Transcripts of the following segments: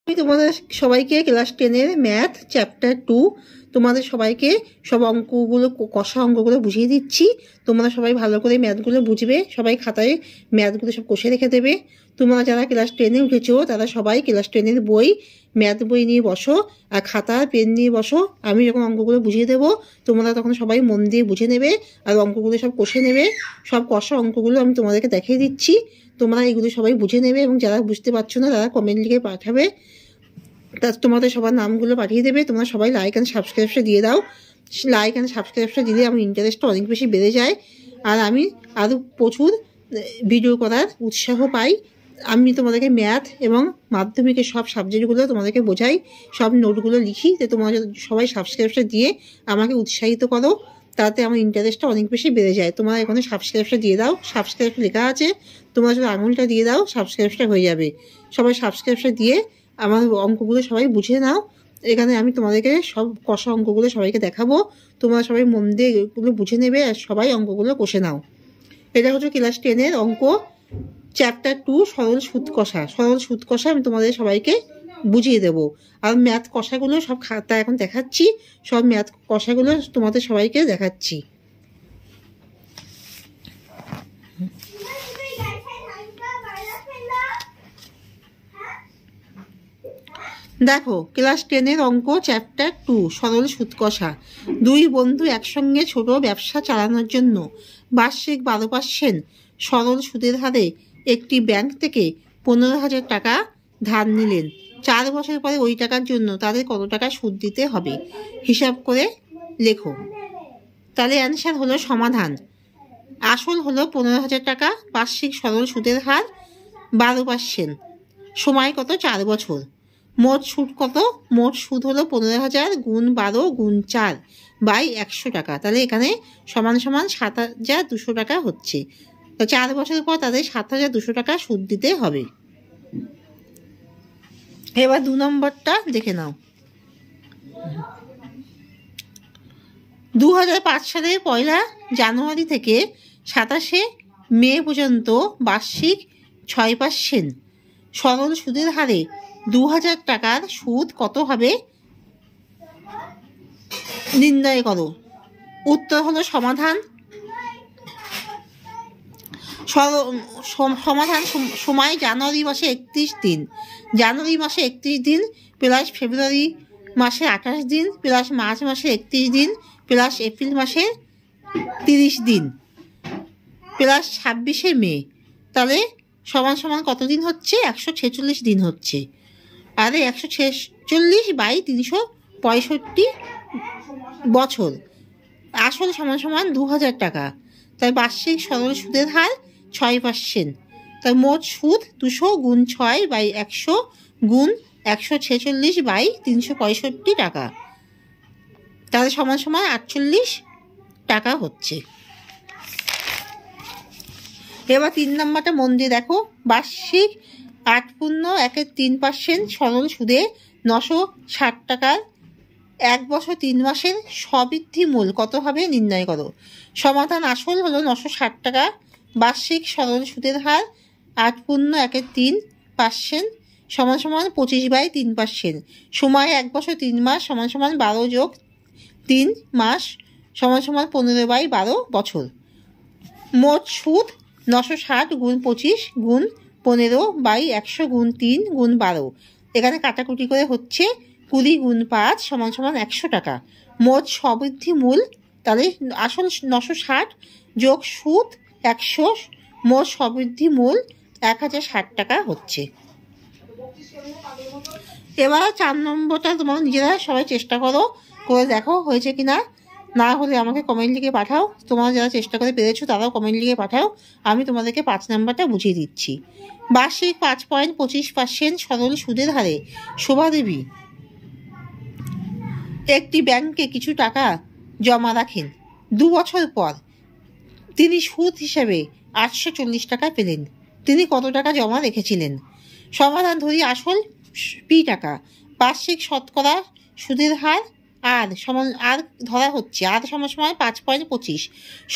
আমি তোমাদের সবাইকে ক্লাস 10-এর ম্যাথ চ্যাপ্টার 2 তোমাদের সবাইকে সব অঙ্কগুলো কষা অঙ্কগুলো বুঝিয়ে দিচ্ছি। তোমরা সবাই ভালো করে ম্যাথগুলো বুঝবে, সবাই খাতায় ম্যাথগুলো সব কষে রেখে দেবে। তোমরা যারা ক্লাস 10-এ উঠেছো তারা সবাই ক্লাস 10-এর বই, ম্যাথ বই নিয়ে বসো আর খাতা পেন নিয়ে বসো। আমি যখন অঙ্কগুলো বুঝিয়ে দেবো তোমরা তখন সবাই মন দিয়ে বুঝে নেবে আর অঙ্কগুলো সব কষে নেবে। সব কষা অঙ্কগুলো আমি তোমাদেরকে দেখিয়ে দিচ্ছি, তোমরা এগুলো সবাই বুঝে নেবে এবং যারা বুঝতে পারছো না তারা কমেন্ট লিখে পাঠাবে, তা তোমাদের সবার নামগুলো পাঠিয়ে দেবে। তোমরা সবাই লাইক অ্যান্ড সাবস্ক্রাইবটা দিয়ে দাও। লাইক অ্যান্ড সাবস্ক্রাইবটা দিলে আমার ইন্টারেস্টটা অনেক বেশি বেড়ে যায় আর আমি আরও প্রচুর ভিডিও করার উৎসাহ পাই। আমি তোমাদেরকে ম্যাথ এবং মাধ্যমিকের সব সাবজেক্টগুলো তোমাদেরকে বোঝাই, সব নোটগুলো লিখি, যে তোমরা সবাই সাবস্ক্রাইবটা দিয়ে আমাকে উৎসাহিত করো, তাতে আমার ইন্টারেস্টটা অনেক বেশি বেড়ে যায়। তোমরা এখানে সাবস্ক্রাইবটা দিয়ে দাও, সাবস্ক্রাইব লেখা আছে, তোমরা যদি আঙুলটা দিয়ে দাও সাবস্ক্রাইবটা হয়ে যাবে। সবাই সাবস্ক্রাইবটা দিয়ে আমার অঙ্কগুলো সবাই বুঝে নাও। এখানে আমি তোমাদেরকে সব কষা অঙ্কগুলো সবাইকে দেখাবো, তোমরা সবাই মন দিয়ে এগুলো বুঝে নেবে আর সবাই অঙ্কগুলো কষে নাও। এটা হচ্ছে ক্লাস 10-এর অঙ্ক চ্যাপ্টার 2 সরল সুদ কষা। সরল সুদ কষা আমি তোমাদের সবাইকে বুঝিয়ে দেবো আর ম্যাথ কষাগুলো সব খাতা এখন দেখাচ্ছি, সব ম্যাথ কষাগুলো তোমাদের সবাইকে দেখাচ্ছি। দেখো ক্লাস 10-এর অঙ্ক চ্যাপ্টার 2 সরল সুদ কষা। দুই বন্ধু একসঙ্গে ছোট ব্যবসা চালানোর জন্য বার্ষিক 12% সরল সুদের হারে একটি ব্যাংক থেকে 15,000 টাকা ধার নিলেন। 4 বছর পরে ওই টাকার জন্য তাদের কত টাকা সুদ দিতে হবে হিসাব করে লেখো। তাহলে অ্যান্সার হলো সমাধান। আসল হলো 15,000 টাকা, বার্ষিক সরল সুদের হার 12%, সময় কত 4 বছর, মোট সুদ কত, মোট সুদ হলো 15,000 গুণ 12 গুণ 4 বাই 100 টাকা। তাহলে এখানে সমান সমান 7,200 টাকা হচ্ছে। তো 4 বছর পর তাদের 7,200 টাকা সুদ দিতে হবে। এবার 2 নম্বরটা দেখে নাও। 2005 সালের 1 জানুয়ারি থেকে 27 মে পর্যন্ত বার্ষিক 6% সরল সুদের হারে 2,000 টাকার সুদ কত হবে নির্ণয় করো। উত্তর হলো সমাধান। সমাধান সময় জানুয়ারি মাসে 31 দিন, জানুয়ারি মাসে 31 দিন প্লাস ফেব্রুয়ারি মাসে 28 দিন প্লাস মার্চ মাসে 31 দিন প্লাস এপ্রিল মাসে 30 দিন প্লাস 26 মে, তাহলে সমান সমান কত দিন হচ্ছে 146 দিন হচ্ছে। আর 146 বাই 365 বছর। আসল সমান সমান 2,000 টাকা, তাই বার্ষিক সরল সুদের হার 6%, তাই মোট সুদ 200 গুণ 6 বাই 100 গুণ 146 বাই 365 টাকা, তাহলে সমান সমান 48 টাকা হচ্ছে। এবার 3 নম্বরটা মন দিয়ে দেখো। বার্ষিক 8.13% সরল সুদে 960 টাকার 1 বছর 3 মাসের স্ববৃদ্ধি মূল কত হবে নির্ণয় করো। সমাধান আসল হলো 960 টাকা, বার্ষিক সরল সুদের হার 8.13% সমান সমান 25 বাই 3%, সময় 1 বছর 3 মাস সমান সমান 12 যোগ 3 মাস সমান সমান 15 বাই 12 বছর, মোট সুদ 960 গুণ 25 গুণ 15 বাই 100 গুণ 3 গুণ 12, এখানে কাটাকুটি করে হচ্ছে 20 গুণ 5 সমান সমান 100 টাকা, মোট স্ববৃদ্ধি মূল, তাহলে আসল 960 যোগ সুদ 100, মোট স্ববৃদ্ধি মূল 1,060 টাকা হচ্ছে। এবার 4 নম্বরটা তোমরা নিজেরা সবাই চেষ্টা করো, করে দেখো হয়েছে কিনা, না হলে আমাকে কমেন্ট লিখে পাঠাও। তোমরা যারা চেষ্টা করে পেরেছো তারাও কমেন্ট লিখে পাঠাও, আমি তোমাদেরকে 5 নম্বরটা বুঝিয়ে দিচ্ছি। বার্ষিক 5.25% সরল সুদের হারে শোভাদেবী একটি ব্যাংকে কিছু টাকা জমা রাখেন। 2 বছর পর তিনি সুদ হিসেবে 840 টাকা পেলেন। তিনি কত টাকা জমা রেখেছিলেন? সমাধান ধরি আসল P টাকা, বার্ষিক শতকরা সুদের হার আর সমান আর ধরা হচ্ছে, আর সমান সমান 5.25,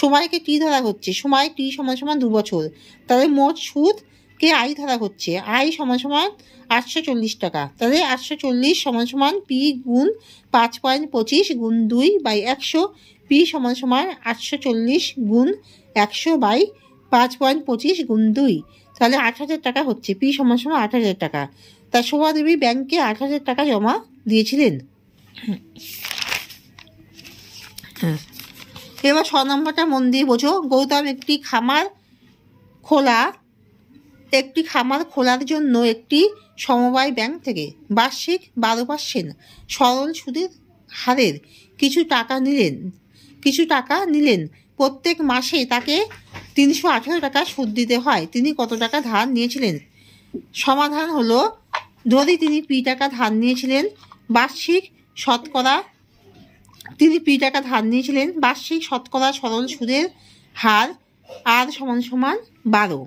সময়কে T ধরা হচ্ছে, সময় T সমান সমান 2 বছর, তাহলে মোট সুদ কে আই ধরা হচ্ছে, আই সমান সমান 840 টাকা। তাহলে 840 সমান সমান পি গুণ 5.25 গুণ 2/100, পি সমান সমান 840 গুণ 100/5.25 গুণ 2, তাহলে 8,000 টাকা হচ্ছে। পি সমান সমান 8,000 টাকা। তা শোভা দেবী ব্যাংকে 8,000 টাকা জমা দিয়েছিলেন। এবার 6 নম্বরটা মন দিয়ে বোঝো। গৌতম একটি খামার খোলার জন্য একটি সমবায় ব্যাংক থেকে বার্ষিক 12% সরল সুদের হারের কিছু টাকা নিলেন। প্রত্যেক মাসে তাকে 318 টাকা সুদ দিতে হয়। তিনি কত টাকা ধার নিয়েছিলেন? সমাধান হলো, ধরি তিনি পি টাকা ধার নিয়েছিলেন, বার্ষিক শতকরা সরল সুদের হার আর সমান সমান 12।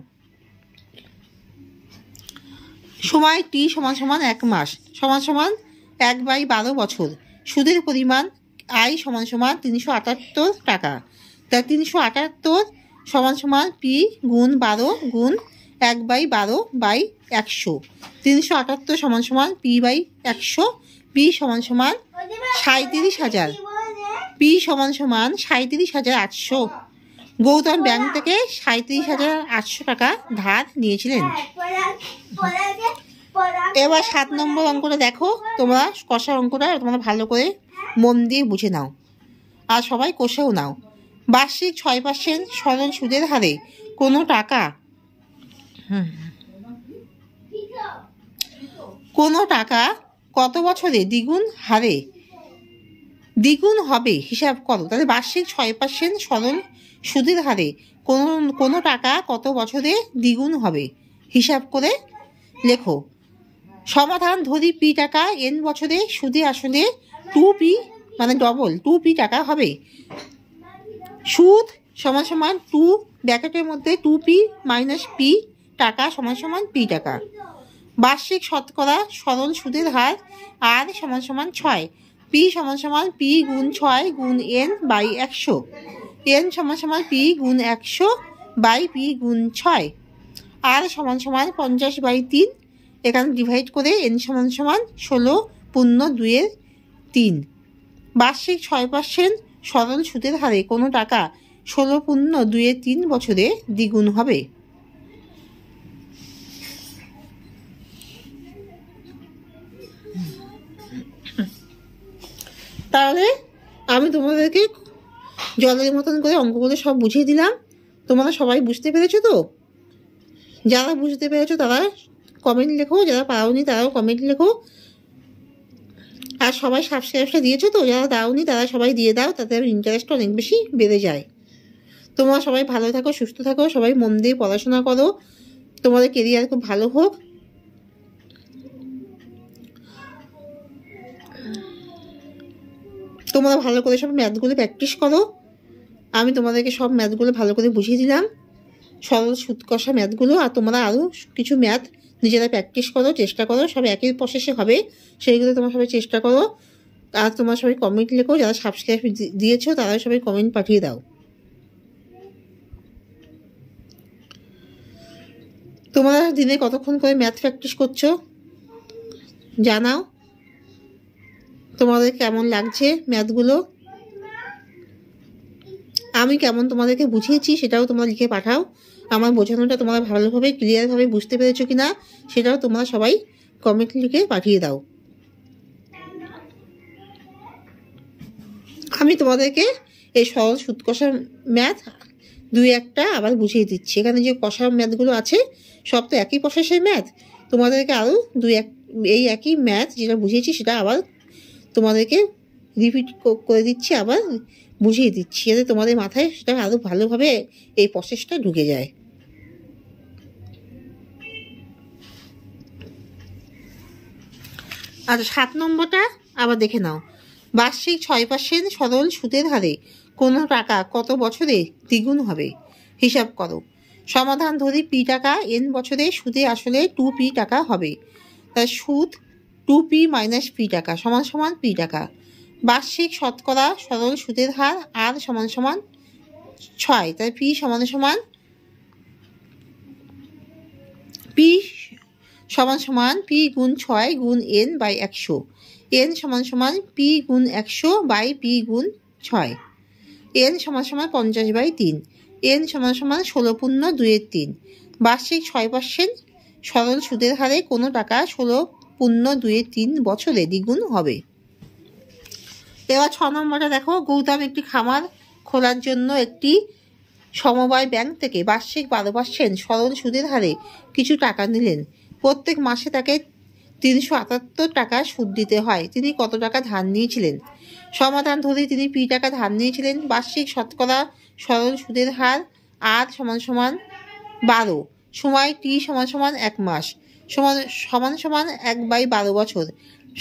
সময় টি সমান সমান 1 মাস সমান সমান 1/12 বছর। সুদের পরিমাণ আই সমান সমান 378 টাকা। তা 378 সমান সমান পি গুণ 12 গুণ 1/12/100। 378 সমান সমান p/100। পি সমান সমান 37,000। পি সমান সমান 37,800। গৌতম ব্যাংক থেকে 37,800 টাকা ধার নিয়েছিলেন। এবার 7 নম্বর অঙ্কটা দেখো। তোমরা কষার অঙ্কটা তোমরা ভালো করে মন দিয়ে বুঝে নাও, আর সবাই কষেও নাও। বার্ষিক 6% সরল সুদের হারে কোনো টাকা কত বছরে দ্বিগুণ হবে হিসাব করো। তাহলে বার্ষিক 6% সরল সুদের হারে কোনো টাকা কত বছরে দ্বিগুণ হবে হিসাব করে লেখো। সমাধান, ধরি পি টাকা n বছরে সুদে আসলে 2p মানে ডবল 2p টাকা হবে। সুদ সমান সমান 2 ব্র্যাকেটের মধ্যে 2p মাইনাস p টাকা সমান সমান p টাকা। বার্ষিক শতকরা সরল সুদের হার আর সমান সমান 6। পি সমান সমান p গুণ 6 গুণ n/100। n সমান সমান p গুণ 100/p গুণ 6। আর সমান সমান 50/3। এখানে ডিভাইড করে n সমান সমান 16/2/3। বার্ষিক 6% সরল সুদের হারে কোনো টাকা 16/2/3 বছরে দ্বিগুণ হবে। তাহলে আমি তোমাদেরকে জলের মতন করে অঙ্কগুলো সব বুঝিয়ে দিলাম। তোমরা সবাই বুঝতে পেরেছো তো? যারা বুঝতে পেরেছো তারা কমেন্ট লেখো, যারা পাওনি তারাও কমেন্ট লেখো। আর সবাই সাবস্ক্রাইবটা দিয়েছো তো? যারা দাওনি তারা সবাই দিয়ে দাও, তাতে ইন্টারেস্ট অনেক বেশি বেড়ে যায়। তোমরা সবাই ভালো থাকো, সুস্থ থাকো, সবাই মন দিয়ে পড়াশোনা করো, তোমাদের কেরিয়ার খুব ভালো হোক। তোমরা ভালো করে সব ম্যাথগুলো প্র্যাকটিস করো। আমি তোমাদেরকে সব ম্যাথগুলো ভালো করে বুঝিয়ে দিলাম, সরল সুদ কষা ম্যাথগুলো। আর তোমরা আরও কিছু ম্যাথ নিজেরা প্র্যাকটিস করো, চেষ্টা করো, সব একই প্রসেসে হবে, সেইগুলো তোমরা সবাই চেষ্টা করো। আর তোমরা সবাই কমেন্ট লেখো, যারা সাবস্ক্রাইব দিয়েছো তারা সবাই কমেন্ট পাঠিয়ে দাও। তোমরা দিনে কতক্ষণ করে ম্যাথ প্র্যাকটিস করছো জানাও। তোমাদের কেমন লাগছে ম্যাথগুলো, আমি কেমন তোমাদেরকে বুঝিয়েছি সেটাও তোমরা লিখে পাঠাও। আমার বোঝানোটা তোমরা ভালোভাবে ক্লিয়ারভাবে বুঝতে পেরেছো কিনা সেটাও তোমরা সবাই কমেন্ট লিখে পাঠিয়ে দাও। আমি তোমাদেরকে এই সরল সুদ কষার ম্যাথ 2-1টা আবার বুঝিয়ে দিচ্ছি। এখানে যে কষার ম্যাথগুলো আছে সব তো একই প্রসেসের ম্যাথ। তোমাদেরকে আরও এই একই ম্যাথ যেটা বুঝিয়েছি সেটা আবার তোমাদেরকে রিপিট করে দিচ্ছি, আবার বুঝিয়ে দিচ্ছি, যাতে তোমাদের মাথায় সেটা আরও ভালোভাবে এই প্রসেসটা ঢুকে যায়। আচ্ছা, 7 নম্বরটা আবার দেখে নাও। বার্ষিক 6% সরল সুদের হারে কোনো টাকা কত বছরে দ্বিগুণ হবে হিসাব করো। সমাধান, ধরি পি টাকা n বছরে সুদে আসলে 2p টাকা হবে। তার সুদ 2p মাইনাস p টাকা সমান সমান p টাকা। বার্ষিক শতকরা সরল সুদের হার আর সমান সমান 6। তাই p সমান সমান পি সমান সমান পি গুণ 6 গুণ n বাই 100, n সমান সমান পি গুণ 100 বাই পি গুণ 6, n সমান সমান 50 বাই 3, n সমান সমান 16 পূর্ণ 2/3, বার্ষিক 6% সরল সুদের হারে কোনো টাকা 16 পূর্ণ 2/3 বছরে দ্বিগুণ হবে। এবার 6 নম্বরটা দেখো, গৌতম একটি খামার খোলার জন্য একটি সমবায় ব্যাংক থেকে বার্ষিক 12% সরল সুদের হারে কিছু টাকা নিলেন। প্রত্যেক মাসে তাকে 378 টাকা সুদ দিতে হয়। তিনি কত টাকা ধার নিয়েছিলেন? সমাধান ধরে তিনি পি টাকা ধার নিয়েছিলেন। বার্ষিক শতকরা সরল সুদের হার আর সমান সমান 12, সময় টি সমান সমান 1 মাস, সমান সমান 1/12 বছর,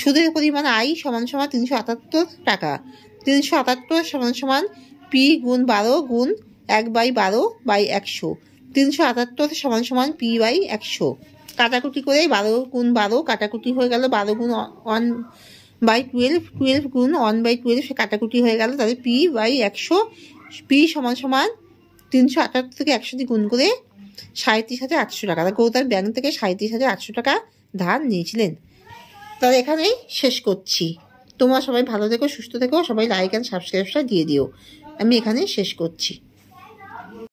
সুদের পরিমাণ আই সমান সমান 378 টাকা। 378 সমান সমান পি গুণ 12 গুণ 1/12 বাই 100, 378 সমান সমান পি বাই 100। কাটাকুটি করে 12 গুণ 12 কাটাকুটি হয়ে গেল 12 গুণ 1/12, 12 গুণ 1/12 কাটাকুটি হয়ে গেল, তাহলে পি বাই 100। পি সমান সমান 378 থেকে 100 দিয়ে গুণ করে 37,800 টাকা। গৌতম ব্যাংক থেকে 37,800 টাকা ধার নিয়েছিলেন। তাহলে এখানেই শেষ করছি। তোমরা সবাই ভালো থেকো, সুস্থ থেকো, সবাই লাইক অ্যান্ড সাবস্ক্রাইবটা দিয়ে দিও। আমি এখানে শেষ করছি।